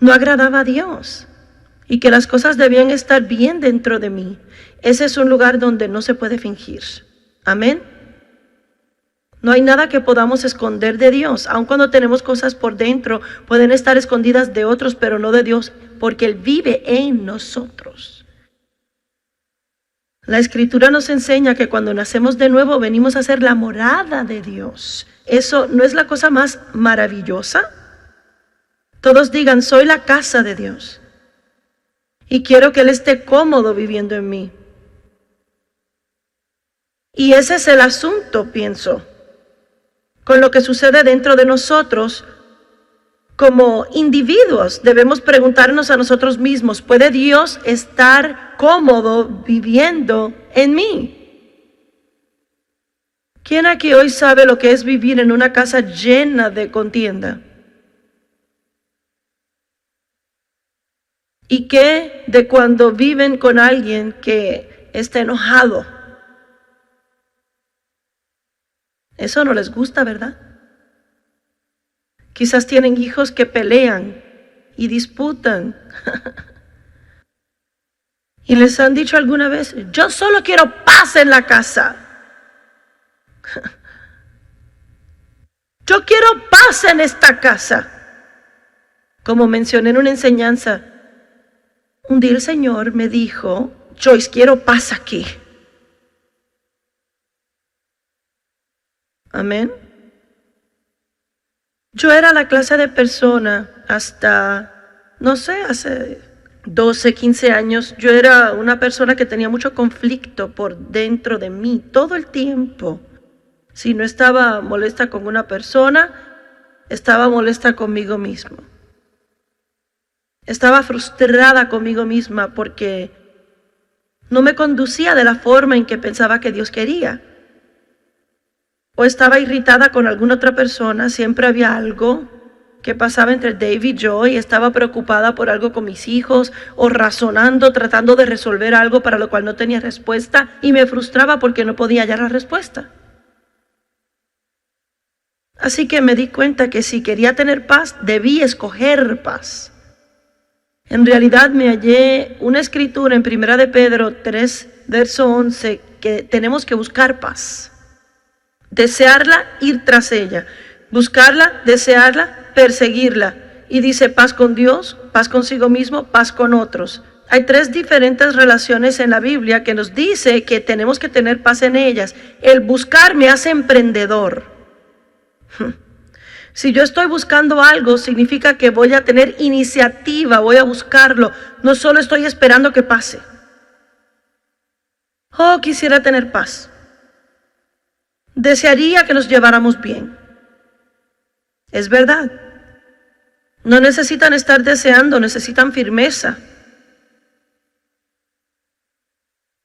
no agradaba a Dios y que las cosas debían estar bien dentro de mí. Ese es un lugar donde no se puede fingir. Amén. No hay nada que podamos esconder de Dios. Aun cuando tenemos cosas por dentro, pueden estar escondidas de otros, pero no de Dios, porque Él vive en nosotros. La Escritura nos enseña que cuando nacemos de nuevo, venimos a ser la morada de Dios. ¿Eso no es la cosa más maravillosa? Todos digan, soy la casa de Dios. Y quiero que Él esté cómodo viviendo en mí. Y ese es el asunto, pienso, con lo que sucede dentro de nosotros. Como individuos debemos preguntarnos a nosotros mismos, ¿puede Dios estar cómodo viviendo en mí? ¿Quién aquí hoy sabe lo que es vivir en una casa llena de contienda? ¿Y qué de cuando viven con alguien que está enojado? Eso no les gusta, ¿verdad? Quizás tienen hijos que pelean y disputan. Y les han dicho alguna vez, yo solo quiero paz en la casa. Yo quiero paz en esta casa. Como mencioné en una enseñanza, un día el Señor me dijo, Joyce, quiero paz aquí. Amén. Yo era la clase de persona hasta, no sé, hace 12, 15 años, yo era una persona que tenía mucho conflicto por dentro de mí todo el tiempo. Si no estaba molesta con una persona, estaba molesta conmigo misma. Estaba frustrada conmigo misma porque no me conducía de la forma en que pensaba que Dios quería. O estaba irritada con alguna otra persona, siempre había algo que pasaba entre Dave y yo y estaba preocupada por algo con mis hijos o razonando, tratando de resolver algo para lo cual no tenía respuesta y me frustraba porque no podía hallar la respuesta. Así que me di cuenta que si quería tener paz, debí escoger paz. En realidad me hallé una escritura en 1 de Pedro 3, verso 11, que tenemos que buscar paz. Desearla, ir tras ella. Buscarla, desearla, perseguirla. Y dice paz con Dios, paz consigo mismo, paz con otros. Hay 3 diferentes relaciones en la Biblia que nos dice que tenemos que tener paz en ellas. El buscar me hace emprendedor. Si yo estoy buscando algo, significa que voy a tener iniciativa, voy a buscarlo. No solo estoy esperando que pase. Oh, quisiera tener paz. Desearía que nos lleváramos bien. Es verdad. No necesitan estar deseando, necesitan firmeza.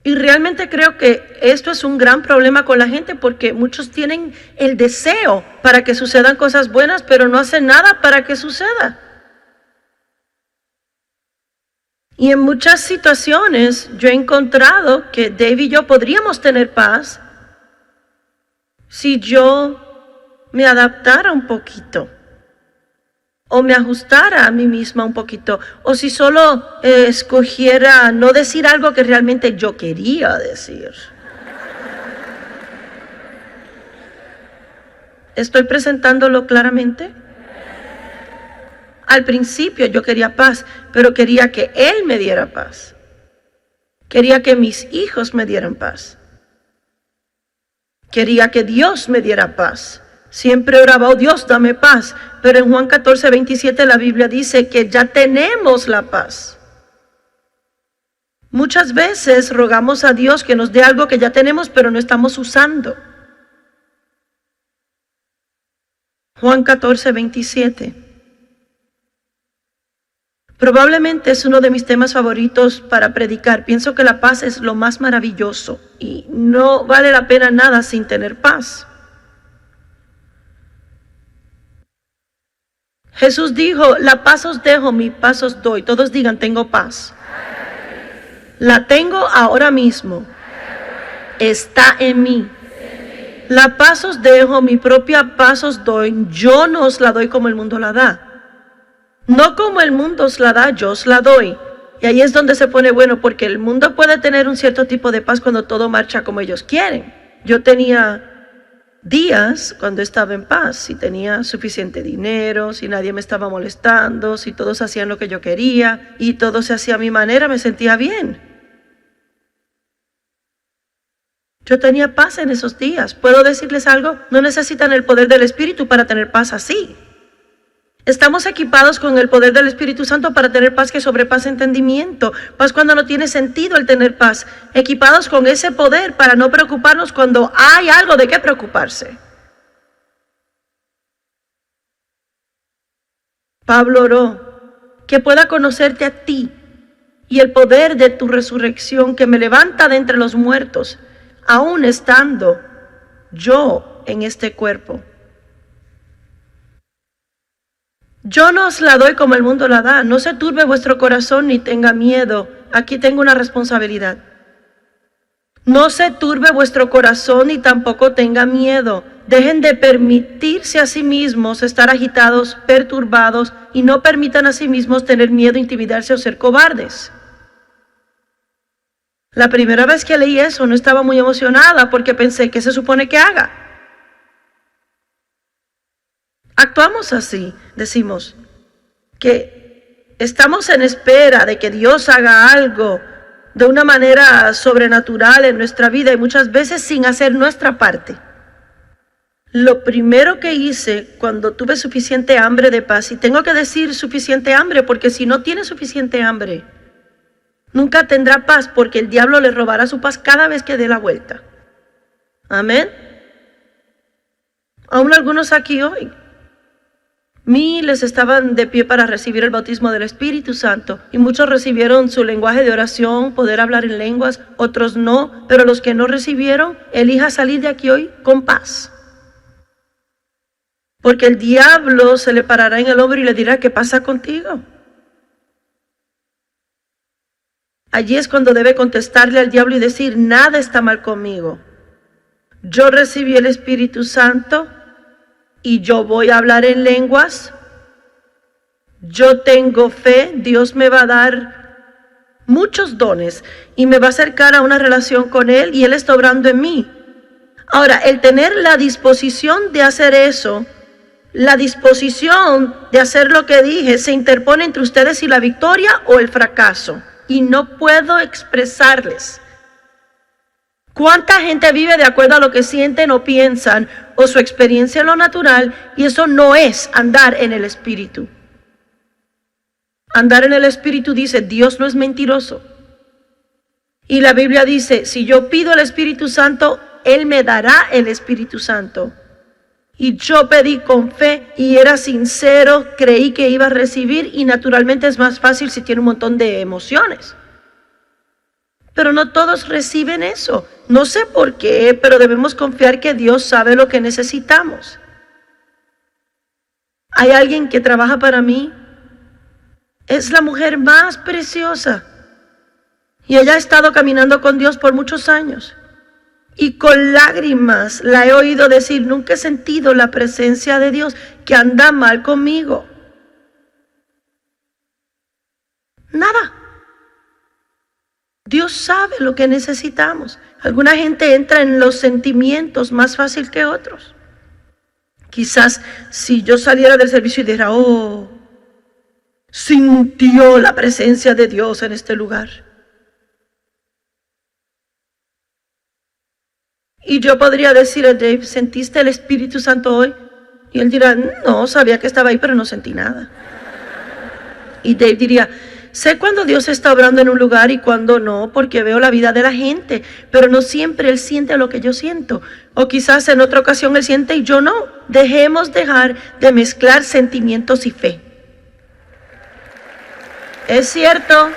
Y realmente creo que esto es un gran problema con la gente porque muchos tienen el deseo para que sucedan cosas buenas, pero no hacen nada para que suceda. Y en muchas situaciones yo he encontrado que Dave y yo podríamos tener paz si yo me adaptara un poquito, o me ajustara a mí misma un poquito, o si solo escogiera no decir algo que realmente yo quería decir. ¿Estoy presentándolo claramente? Al principio yo quería paz, pero quería que Él me diera paz. Quería que mis hijos me dieran paz. Quería que Dios me diera paz. Siempre oraba, oh Dios, dame paz. Pero en Juan 14, 27 la Biblia dice que ya tenemos la paz. Muchas veces rogamos a Dios que nos dé algo que ya tenemos, pero no estamos usando. Juan 14, 27. Probablemente es uno de mis temas favoritos para predicar. Pienso que la paz es lo más maravilloso y no vale la pena nada sin tener paz. Jesús dijo, la paz os dejo, mi paz os doy. Todos digan, tengo paz. La tengo ahora mismo. Está en mí. La paz os dejo, mi propia paz os doy. Yo no os la doy como el mundo la da. No como el mundo os la da, yo os la doy. Y ahí es donde se pone bueno, porque el mundo puede tener un cierto tipo de paz cuando todo marcha como ellos quieren. Yo tenía días cuando estaba en paz, si tenía suficiente dinero, si nadie me estaba molestando, si todos hacían lo que yo quería y todo se hacía a mi manera, me sentía bien. Yo tenía paz en esos días. ¿Puedo decirles algo? No necesitan el poder del Espíritu para tener paz así. Estamos equipados con el poder del Espíritu Santo para tener paz que sobrepasa entendimiento. Paz cuando no tiene sentido el tener paz. Equipados con ese poder para no preocuparnos cuando hay algo de qué preocuparse. Pablo oró que pueda conocerte a ti y el poder de tu resurrección que me levanta de entre los muertos, aún estando yo en este cuerpo. Yo no os la doy como el mundo la da. No se turbe vuestro corazón ni tenga miedo. Aquí tengo una responsabilidad. No se turbe vuestro corazón ni tampoco tenga miedo. Dejen de permitirse a sí mismos estar agitados, perturbados, y no permitan a sí mismos tener miedo, intimidarse o ser cobardes. La primera vez que leí eso no estaba muy emocionada porque pensé, ¿qué se supone que haga? Actuamos así, decimos que estamos en espera de que Dios haga algo de una manera sobrenatural en nuestra vida y muchas veces sin hacer nuestra parte. Lo primero que hice cuando tuve suficiente hambre de paz, y tengo que decir suficiente hambre porque si no tiene suficiente hambre, nunca tendrá paz porque el diablo le robará su paz cada vez que dé la vuelta. Amén. Aún algunos aquí hoy, miles estaban de pie para recibir el bautismo del Espíritu Santo y muchos recibieron su lenguaje de oración, poder hablar en lenguas, otros no, pero los que no recibieron, elija salir de aquí hoy con paz. Porque el diablo se le parará en el hombro y le dirá, ¿qué pasa contigo? Allí es cuando debe contestarle al diablo y decir, nada está mal conmigo. Yo recibí el Espíritu Santo y yo voy a hablar en lenguas. Yo tengo fe, Dios me va a dar muchos dones y me va a acercar a una relación con Él y Él está obrando en mí. Ahora, el tener la disposición de hacer eso, la disposición de hacer lo que dije, se interpone entre ustedes y la victoria o el fracaso. Y no puedo expresarles cuánta gente vive de acuerdo a lo que sienten o piensan o su experiencia en lo natural, y eso no es andar en el Espíritu. Andar en el Espíritu dice, Dios no es mentiroso. Y la Biblia dice, si yo pido el Espíritu Santo, Él me dará el Espíritu Santo. Y yo pedí con fe y era sincero, creí que iba a recibir y naturalmente es más fácil si tiene un montón de emociones. Pero no todos reciben eso. No sé por qué, pero debemos confiar que Dios sabe lo que necesitamos. Hay alguien que trabaja para mí. Es la mujer más preciosa. Y ella ha estado caminando con Dios por muchos años. Y con lágrimas la he oído decir, nunca he sentido la presencia de Dios, que anda mal conmigo. Nada. Dios sabe lo que necesitamos. Alguna gente entra en los sentimientos más fácil que otros. Quizás si yo saliera del servicio y dijera, oh, sintió la presencia de Dios en este lugar. Y yo podría decirle a Dave, ¿sentiste el Espíritu Santo hoy? Y él dirá, no, sabía que estaba ahí, pero no sentí nada. Y Dave diría, sé cuando Dios está obrando en un lugar y cuando no, porque veo la vida de la gente, pero no siempre Él siente lo que yo siento. O quizás en otra ocasión Él siente y yo no. Dejemos dejar de mezclar sentimientos y fe. Es cierto.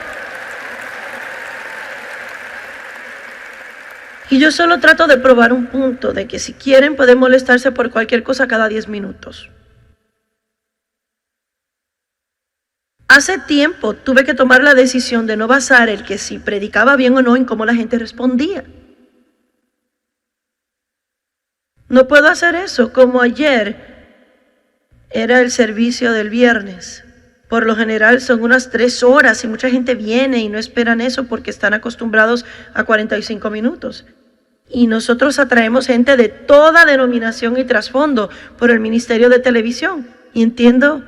Y yo solo trato de probar un punto, de que si quieren pueden molestarse por cualquier cosa cada 10 minutos. Hace tiempo tuve que tomar la decisión de no basar el que si predicaba bien o no en cómo la gente respondía. No puedo hacer eso, como ayer era el servicio del viernes. Por lo general son unas 3 horas y mucha gente viene y no esperan eso porque están acostumbrados a 45 minutos. Y nosotros atraemos gente de toda denominación y trasfondo por el ministerio de televisión. Y entiendo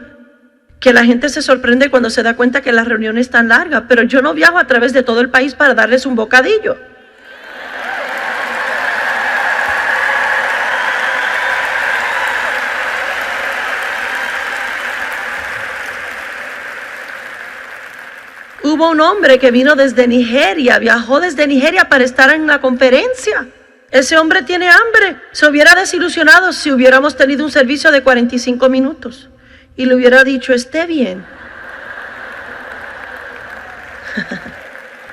que la gente se sorprende cuando se da cuenta que la reunión es tan larga, pero yo no viajo a través de todo el país para darles un bocadillo. Hubo un hombre que vino desde Nigeria, viajó desde Nigeria para estar en la conferencia. Ese hombre tiene hambre. Se hubiera desilusionado si hubiéramos tenido un servicio de 45 minutos. Y le hubiera dicho, esté bien.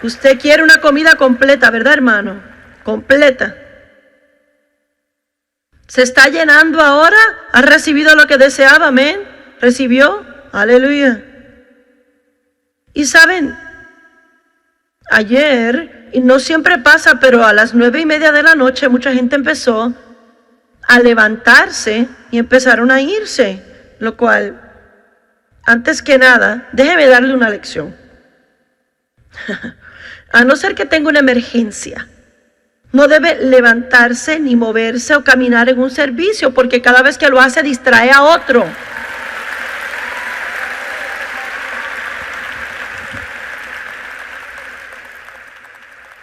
Usted quiere una comida completa, ¿verdad, hermano? Completa. ¿Se está llenando ahora? ¿Ha recibido lo que deseaba? Amén. ¿Recibió? Aleluya. Y saben, ayer, y no siempre pasa, pero a las 9:30 de la noche mucha gente empezó a levantarse y empezaron a irse, lo cual, antes que nada, déjeme darle una lección. A no ser que tenga una emergencia, no debe levantarse ni moverse o caminar en un servicio, porque cada vez que lo hace distrae a otro.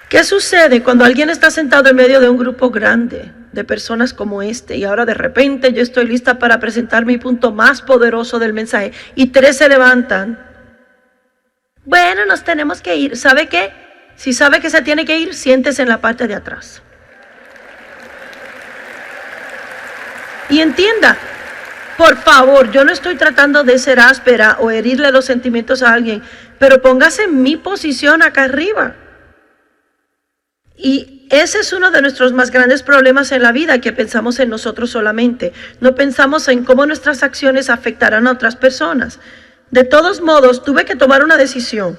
¿Qué sucede cuando alguien está sentado en medio de un grupo grande de personas como este y ahora de repente yo estoy lista para presentar mi punto más poderoso del mensaje y 3 se levantan? Bueno, nos tenemos que ir. ¿Sabe qué? Si sabe que se tiene que ir, siéntese en la parte de atrás. Y entienda, por favor, yo no estoy tratando de ser áspera o herirle los sentimientos a alguien, pero póngase en mi posición acá arriba. Y ese es uno de nuestros más grandes problemas en la vida, que pensamos en nosotros solamente. No pensamos en cómo nuestras acciones afectarán a otras personas. De todos modos, tuve que tomar una decisión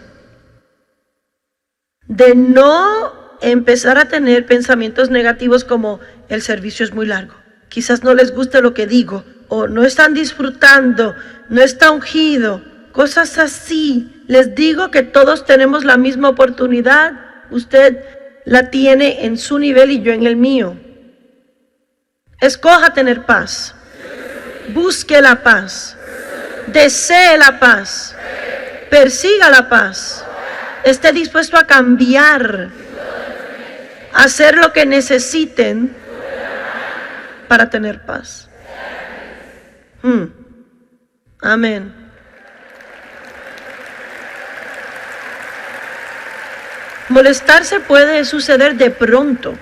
de no empezar a tener pensamientos negativos como el servicio es muy largo. Quizás no les guste lo que digo, o no están disfrutando, no está ungido, cosas así. Les digo que todos tenemos la misma oportunidad. Usted la tiene en su nivel y yo en el mío. Escoja tener paz. Busque la paz. Desee la paz. Persiga la paz. Esté dispuesto a cambiar. A hacer lo que necesiten para tener paz. Amén. Molestarse puede suceder de pronto,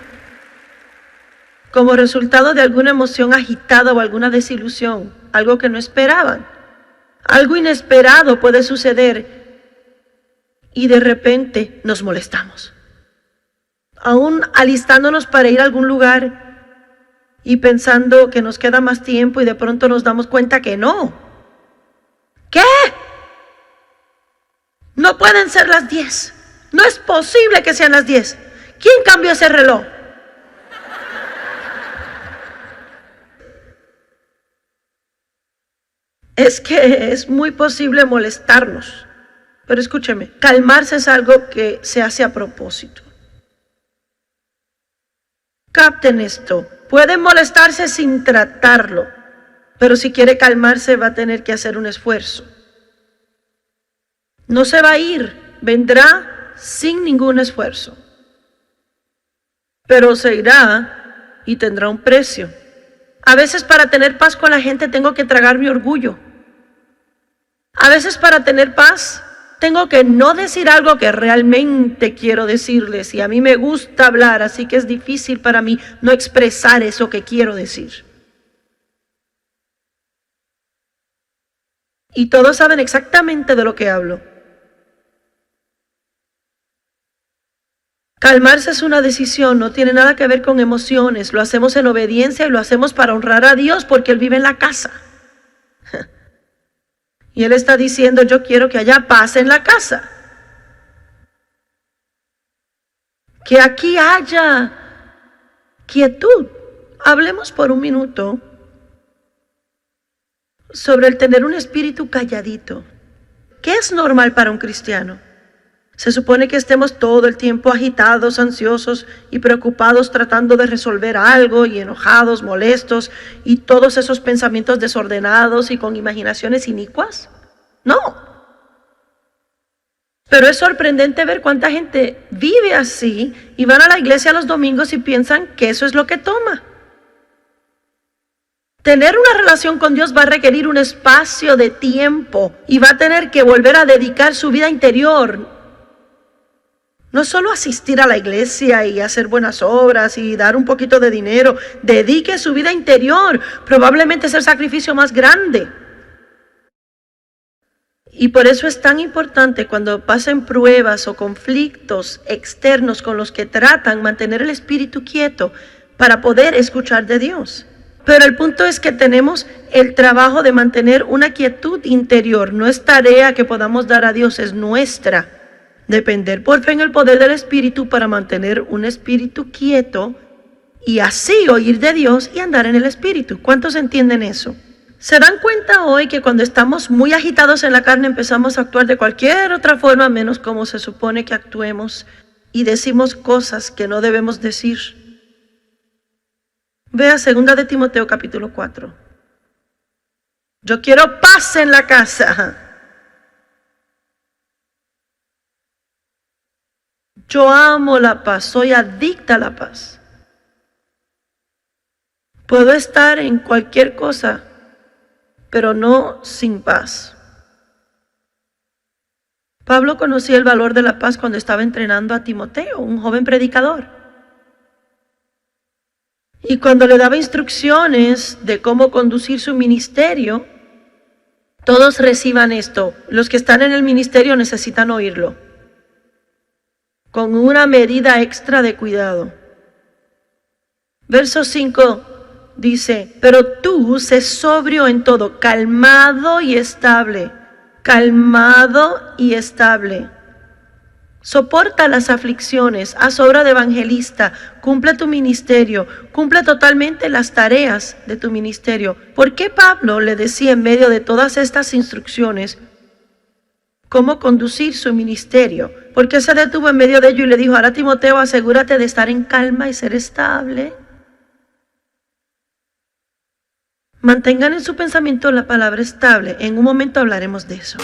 como resultado de alguna emoción agitada o alguna desilusión, algo que no esperaban. Algo inesperado puede suceder y de repente nos molestamos. Aún alistándonos para ir a algún lugar y pensando que nos queda más tiempo y de pronto nos damos cuenta que no. ¿Qué? No pueden ser las 10. No es posible que sean las 10. ¿Quién cambió ese reloj? Es que es muy posible molestarnos. Pero escúcheme, calmarse es algo que se hace a propósito. Capten esto. Pueden molestarse sin tratarlo, pero si quiere calmarse va a tener que hacer un esfuerzo. No se va a ir, vendrá sin ningún esfuerzo, pero se irá y tendrá un precio. A veces para tener paz con la gente tengo que tragar mi orgullo. A veces para tener paz tengo que no decir algo que realmente quiero decirles, y a mí me gusta hablar, así que es difícil para mí no expresar eso que quiero decir. Y todos saben exactamente de lo que hablo. Calmarse es una decisión, no tiene nada que ver con emociones. Lo hacemos en obediencia y lo hacemos para honrar a Dios porque Él vive en la casa. Y Él está diciendo, yo quiero que haya paz en la casa. Que aquí haya quietud. Hablemos por un minuto sobre el tener un espíritu calladito. ¿Qué es normal para un cristiano? Se supone que estemos todo el tiempo agitados, ansiosos y preocupados tratando de resolver algo y enojados, molestos y todos esos pensamientos desordenados y con imaginaciones inicuas. No. Pero es sorprendente ver cuánta gente vive así y van a la iglesia los domingos y piensan que eso es lo que toma. Tener una relación con Dios va a requerir un espacio de tiempo y va a tener que volver a dedicar su vida interior. No solo asistir a la iglesia y hacer buenas obras y dar un poquito de dinero. Dedique su vida interior. Probablemente es el sacrificio más grande. Y por eso es tan importante cuando pasen pruebas o conflictos externos con los que tratan mantener el espíritu quieto para poder escuchar de Dios. Pero el punto es que tenemos el trabajo de mantener una quietud interior. No es tarea que podamos dar a Dios, es nuestra. Depender por fe en el poder del Espíritu para mantener un espíritu quieto y así oír de Dios y andar en el Espíritu. ¿Cuántos entienden eso? ¿Se dan cuenta hoy que cuando estamos muy agitados en la carne empezamos a actuar de cualquier otra forma menos como se supone que actuemos y decimos cosas que no debemos decir? Vea 2 de Timoteo capítulo 4. Yo quiero paz en la casa. Yo amo la paz, soy adicta a la paz. Puedo estar en cualquier cosa, pero no sin paz. Pablo conocía el valor de la paz cuando estaba entrenando a Timoteo, un joven predicador. Y cuando le daba instrucciones de cómo conducir su ministerio, todos reciban esto. Los que están en el ministerio necesitan oírlo. Con una medida extra de cuidado. Verso 5 dice, pero tú sé sobrio en todo, calmado y estable. Calmado y estable. Soporta las aflicciones, haz obra de evangelista, cumple tu ministerio, cumple totalmente las tareas de tu ministerio. ¿Por qué Pablo le decía en medio de todas estas instrucciones cómo conducir su ministerio? ¿Por qué se detuvo en medio de ello y le dijo, ahora Timoteo, asegúrate de estar en calma y ser estable? Mantengan en su pensamiento la palabra estable. En un momento hablaremos de eso.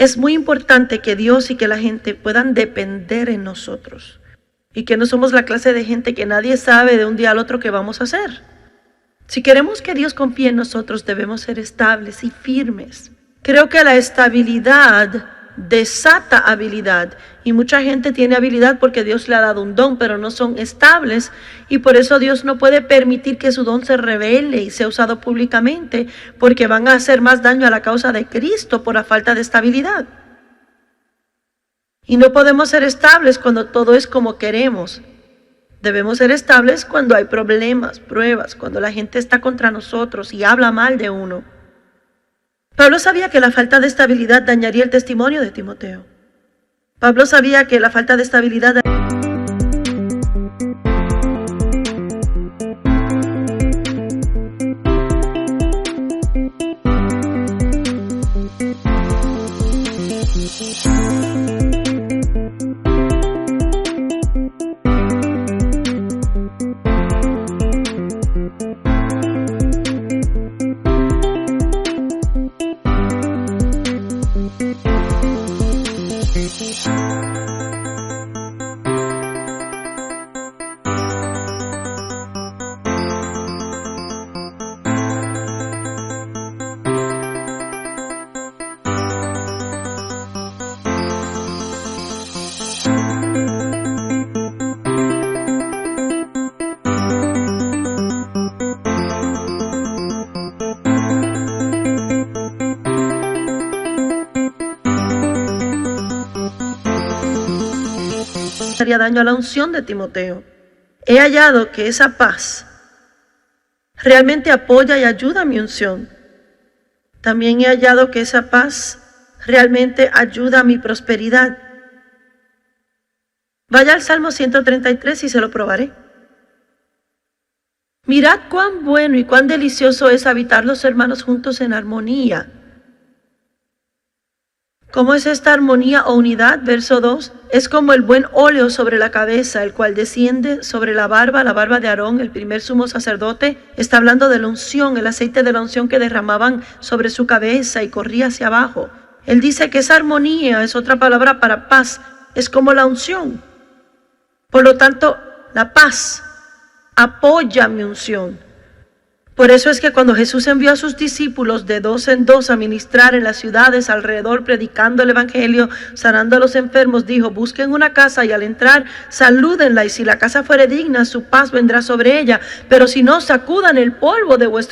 Es muy importante que Dios y que la gente puedan depender en nosotros y que no somos la clase de gente que nadie sabe de un día al otro qué vamos a hacer. Si queremos que Dios confíe en nosotros, debemos ser estables y firmes. Creo que la estabilidad desata habilidad y mucha gente tiene habilidad porque Dios le ha dado un don, pero no son estables y por eso Dios no puede permitir que su don se revele y sea usado públicamente porque van a hacer más daño a la causa de Cristo por la falta de estabilidad. Y no podemos ser estables cuando todo es como queremos. Debemos ser estables cuando hay problemas, pruebas, cuando la gente está contra nosotros y habla mal de uno. Pablo sabía que la falta de estabilidad dañaría el testimonio de Timoteo. Pablo sabía que la falta de estabilidad haría daño a la unción de Timoteo. He hallado que esa paz realmente apoya y ayuda a mi unción. También he hallado que esa paz realmente ayuda a mi prosperidad. Vaya al Salmo 133 y se lo probaré. Mirad cuán bueno y cuán delicioso es habitar los hermanos juntos en armonía. ¿Cómo es esta armonía o unidad? Verso 2. Es como el buen óleo sobre la cabeza, el cual desciende sobre la barba de Aarón, el primer sumo sacerdote. Está hablando de la unción, el aceite de la unción que derramaban sobre su cabeza y corría hacia abajo. Él dice que esa armonía es otra palabra para paz, es como la unción. Por lo tanto, la paz apoya mi unción. Por eso es que cuando Jesús envió a sus discípulos de 2 en 2 a ministrar en las ciudades alrededor, predicando el evangelio, sanando a los enfermos, dijo: busquen una casa y al entrar salúdenla, y si la casa fuere digna, su paz vendrá sobre ella, pero si no, sacudan el polvo de vuestro